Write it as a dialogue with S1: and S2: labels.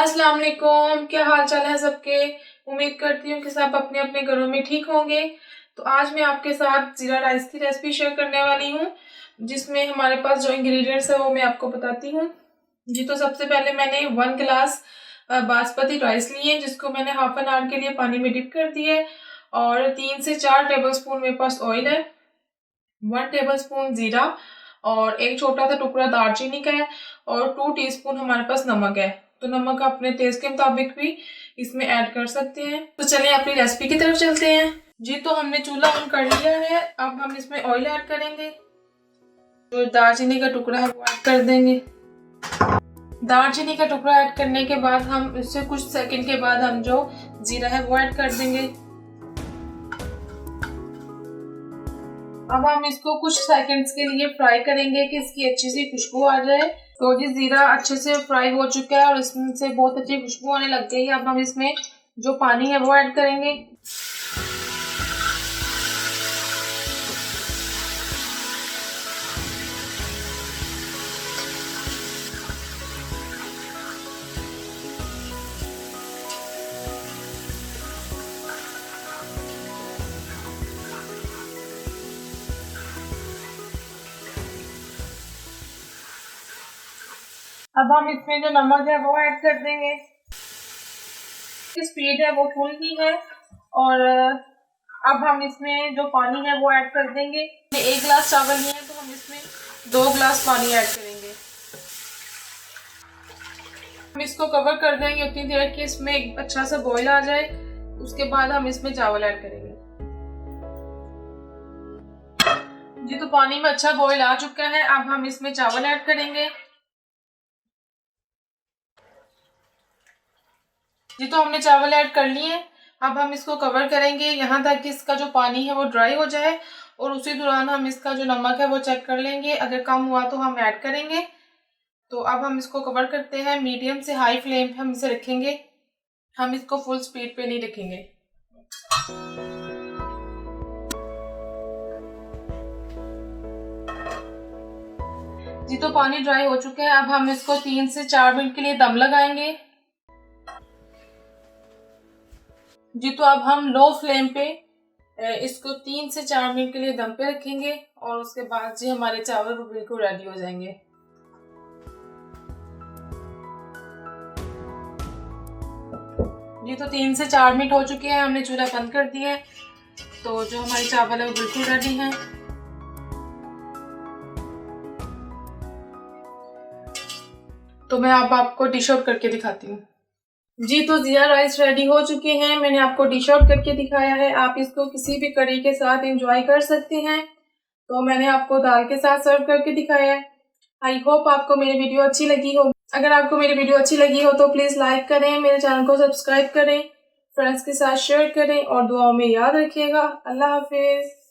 S1: अस्सलाम वालेकुम, क्या हाल चाल है सबके। उम्मीद करती हूँ कि सब अपने अपने घरों में ठीक होंगे। तो आज मैं आपके साथ जीरा राइस की रेसिपी शेयर करने वाली हूँ, जिसमें हमारे पास जो इंग्रेडिएंट्स है वो मैं आपको बताती हूँ। जी, तो सबसे पहले मैंने 1 गिलास बासमती राइस लिए, जिसको मैंने हाफ एन आवर के लिए पानी में डिप कर दिया है। और 3 से 4 टेबल स्पून मेरे पास ऑयल है, 1 टेबल स्पून जीरा और एक छोटा सा टुकड़ा दालचीनी का है और 2 टीस्पून हमारे पास नमक है। तो नमक अपने टेस्ट के मुताबिक भी इसमें ऐड कर सकते हैं। तो चलिए अपनी रेसिपी की तरफ चलते हैं। जी, तो हमने चूल्हा ऑन कर लिया है। अब हम इसमें ऑयल ऐड करेंगे। जो दालचीनी का टुकड़ा है वो ऐड कर देंगे। दालचीनी का टुकड़ा ऐड करने के बाद हम इससे कुछ सेकंड के बाद हम जो जीरा है वो ऐड कर देंगे। अब हम इसको कुछ सेकंड्स के लिए फ्राई करेंगे कि इसकी अच्छी सी खुशबू आ जाए। तो जी, जीरा अच्छे से फ्राई हो चुका है और इसमें से बहुत अच्छी खुशबू आने लग गई है। अब हम इसमें जो पानी है वो ऐड करेंगे। अब हम इसमें जो नमक है वो ऐड कर देंगे। स्पीड है वो फुल की है। और अब हम इसमें जो पानी है वो ऐड कर देंगे। 1 गिलास चावल लिए हैं तो हम इसमें 2 गिलास पानी ऐड करेंगे। हम इसको कवर कर देंगे उतनी देर कि इसमें एक अच्छा सा बॉईल आ जाए। उसके बाद हम इसमें चावल ऐड करेंगे। जी, तो पानी में अच्छा बॉईल आ चुका है। अब हम इसमें चावल ऐड करेंगे। जी, तो हमने चावल ऐड कर लिए। अब हम इसको कवर करेंगे यहाँ तक कि इसका जो पानी है वो ड्राई हो जाए। और उसी दौरान हम इसका जो नमक है वो चेक कर लेंगे, अगर कम हुआ तो हम ऐड करेंगे। तो अब हम इसको कवर करते हैं। मीडियम से हाई फ्लेम पे हम इसे रखेंगे। हम इसको फुल स्पीड पे नहीं रखेंगे। जी, तो पानी ड्राई हो चुका है। अब हम इसको 3 से 4 मिनट के लिए दम लगाएंगे। जी, तो अब हम लो फ्लेम पे इसको 3 से 4 मिनट के लिए दम पे रखेंगे और उसके बाद जी हमारे चावल बिल्कुल रेडी हो जाएंगे। जी, तो 3 से 4 मिनट हो चुके हैं। हमने चूल्हा बंद कर दिया है। तो जो हमारे चावल है वो बिल्कुल रेडी हैं। तो मैं अब आपको डिश आउट करके दिखाती हूँ। जी, तो जीरा राइस रेडी हो चुके हैं। मैंने आपको डिश आउट करके दिखाया है। आप इसको किसी भी करी के साथ एंजॉय कर सकते हैं। तो मैंने आपको दाल के साथ सर्व करके दिखाया है। आई होप आपको मेरी वीडियो अच्छी लगी हो। अगर आपको मेरी वीडियो अच्छी लगी हो तो प्लीज़ लाइक करें, मेरे चैनल को सब्सक्राइब करें, फ्रेंड्स के साथ शेयर करें और दुआओं में याद रखिएगा। अल्लाह हाफिज़।